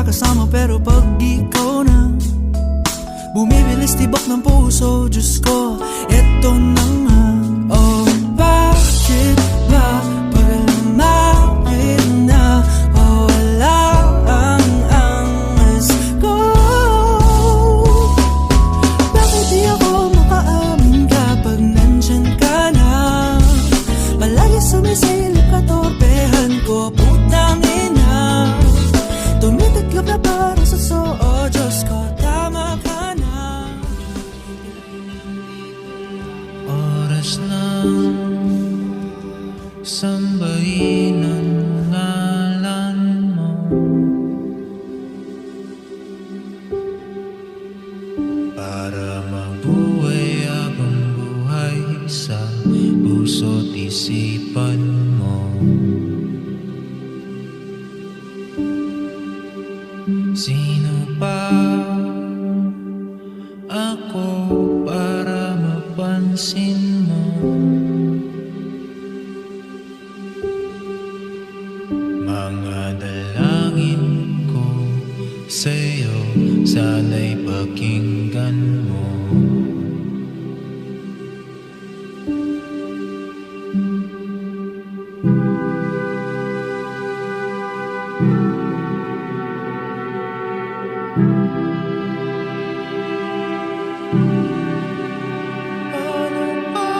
magkakasama, pero pag ikaw na bumibilis tibok ng puso, Diyos ko, eto na nga. Oh, bakit ba pag lumapit na wala ang angas ko? Bakit di ako makaamin kapag nandyan ka na? Palagi sumisilip ka, torpehan ko, putang ina. Tumitiklop na para sa soo, Diyos ko, tama ka na. Oras lang sambahin ang ngalan mo, para mabuhay habang buhay sa puso't isipan mo. Sino pa ako para mapansin mo? Mga dalangin ko sa'yo, sana'y pakinggan mo. Ano ba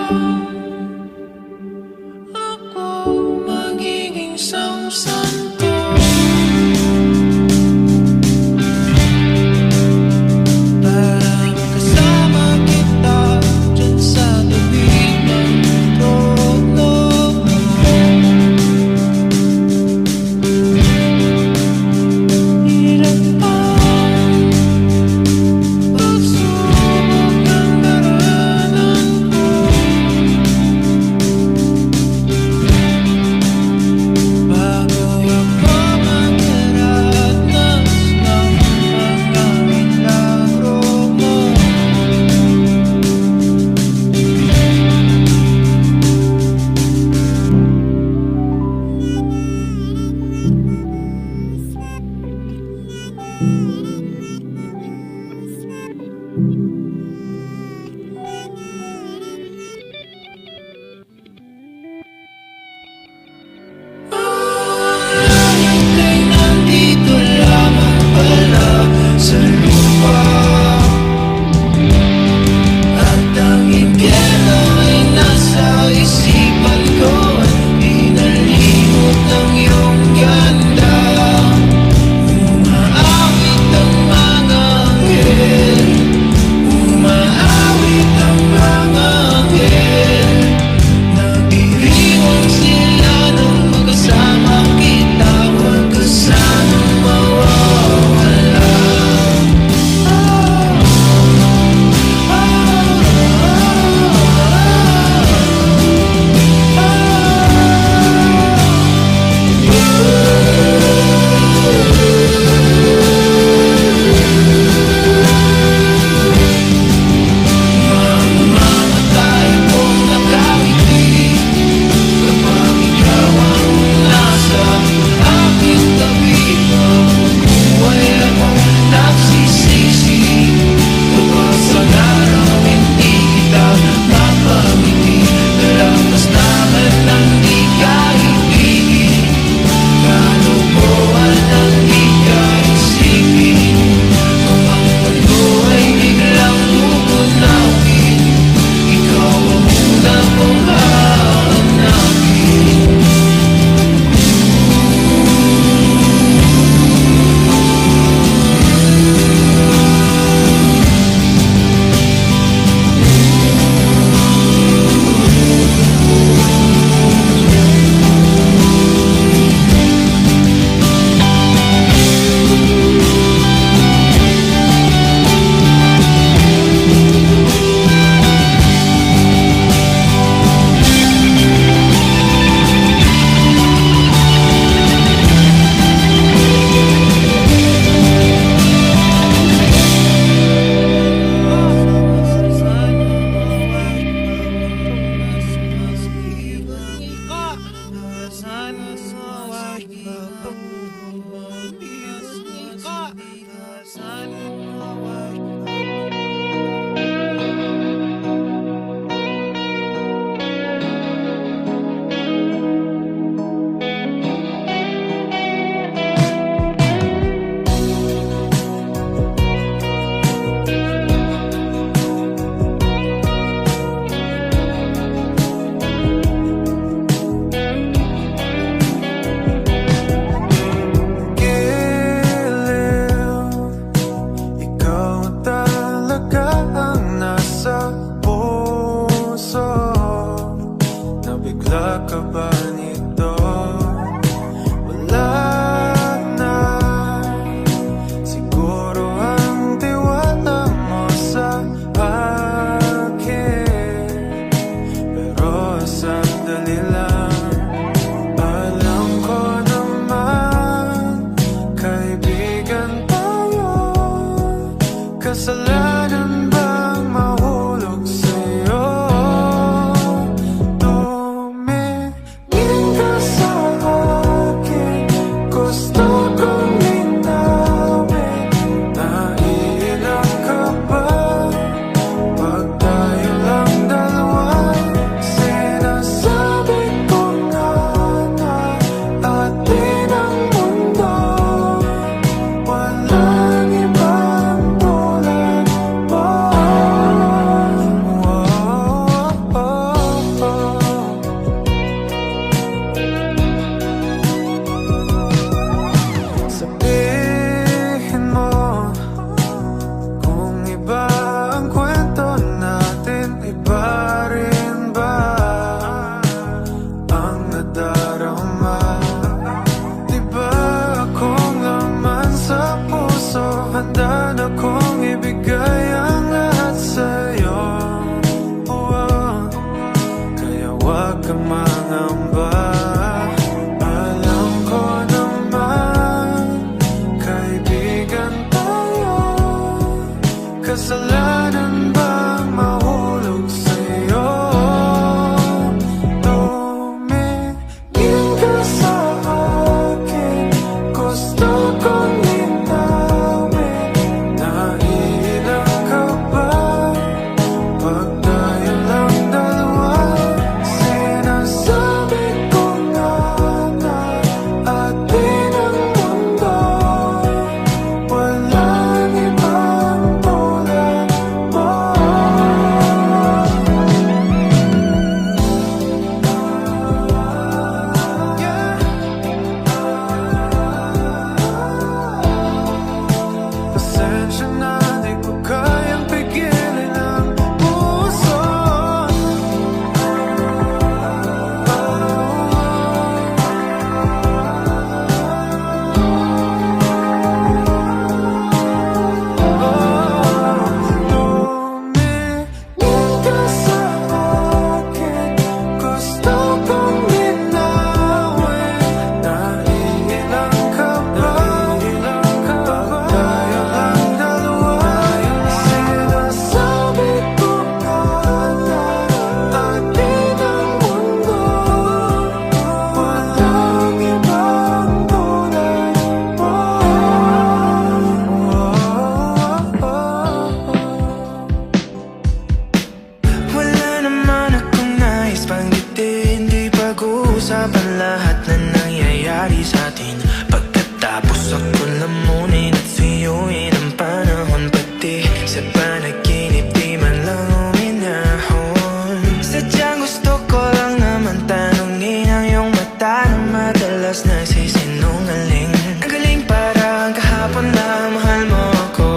pag-usapan lahat na nangyayari sa atin. Pagkatapos ako lamunin at suyuin ang panahon, pati sa panaginip di man lang uminahon. Sadyang gusto ko lang naman tanungin ang iyong mata na madalas nagsisinungaling. Ang galing parang kahapon na mahal mo ako.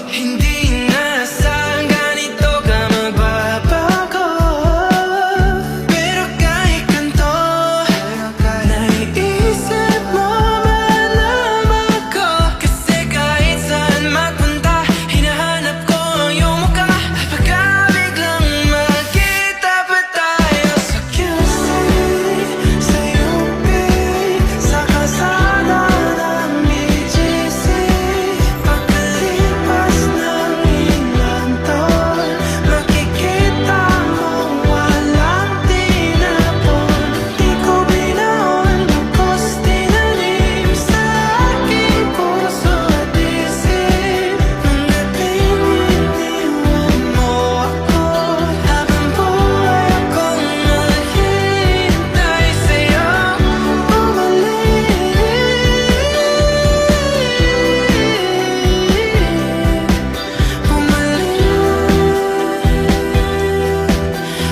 Hindi inaasahan ganito ka magbabago. Pero kahit ganito, naiisip mo malaman ko. Kasi kahit saan magpunta, hinahanap ko ang iyong mukha. Pagkabiglang magkita pa tayo sa QC, sa UP, sa kalsada ng BGC. Pagkalipas ng ilang taon, makikita mo walang tinapon. Di ko binaon, lubos tinanim sa aking puso at isip. Mga pininiwan mo ako, habang buhay akong maghihintay sa'yo. Bumalik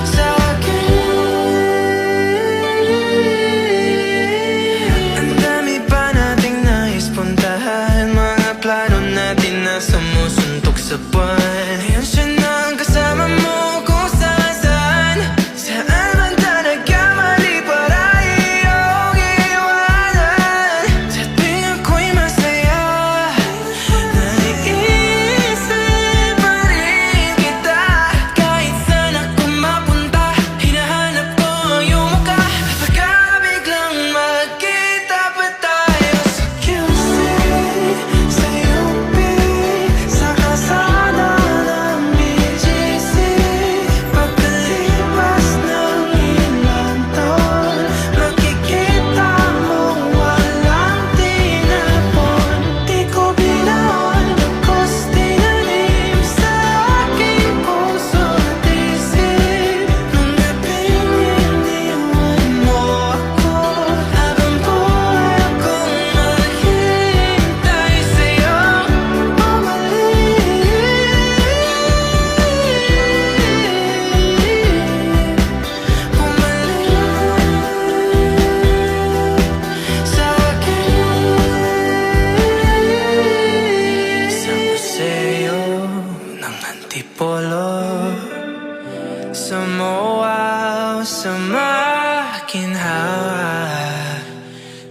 sa akin. Ang dami pa nating nais puntahan, mga plano natin na sumusuntok sa buwan. Ngayon siya na ang kasama mo kung saan. Saan man talaga mali para iyong iwanan. Sa tuwing ako'y masaya, naiisip pa rin kita. Kahit saan ako mapunta, hinahanap ko ang iyong mukha. Pagkabiglang magkita pa tayo sa QC, sa UP, sa kalsada ng BGC. Pagkalipas ng ilang taon, makikita mo walang tinapon. Di ko binaon, lubos tinanim sa aking puso at isip. Mga pininiwan mo ako, habang buhay akong maghihintay sa'yo. Bumalik sa akin. Sa museo ng Antipolo, sa MOA o sa makinhawa,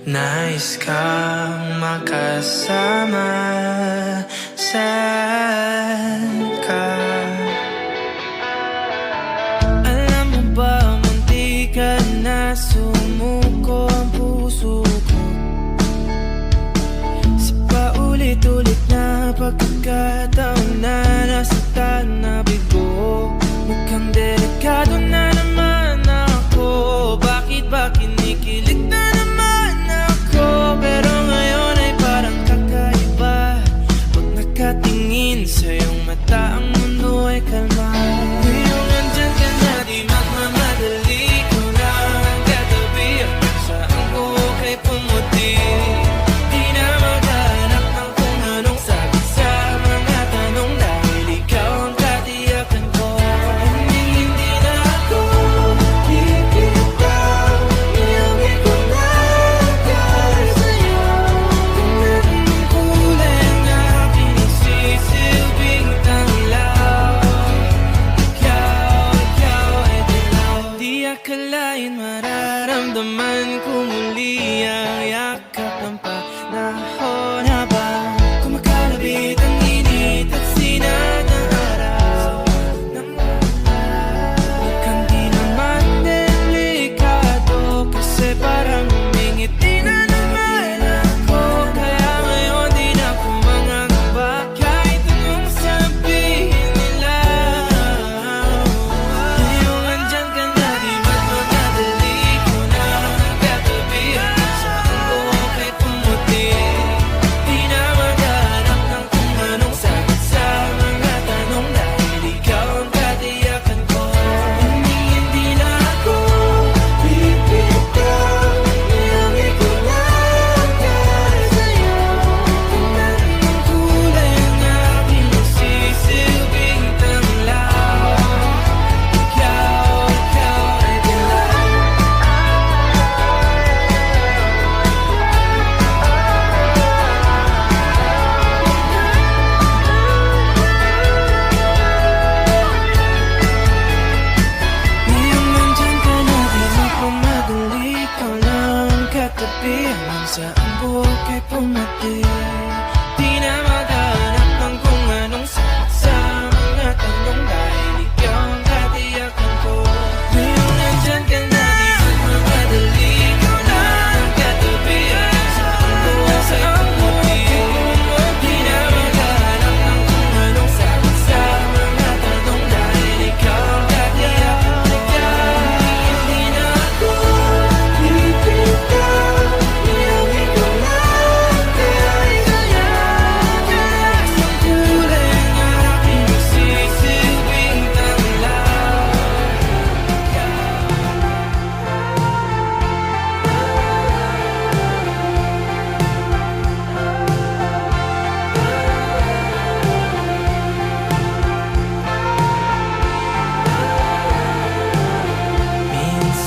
nais kang makasama. Saan ka? Alam mo ba, munti ka na sumuko ang puso ko. Sa paulit-ulit na pagkakataon na nasaktan na bigo. Mukhang delikado na naman ako. Bakit ba kinikilig na naman ako? Pero ngayon ay parang kakaiba. Pag nakatingin sa iyong mata, ang mundo ay kalma. Ngayong nandyan ka na, di magmamadali. Ikaw na ang katabi, saan ko kay pumuti. Di na maghanap ng kung anong sabi sa mga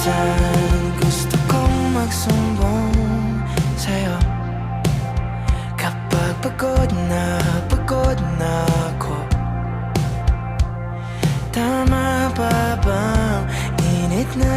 minsan gusto kong magsumbong sa'yo kapag pagod na ako. Tama pa bang init na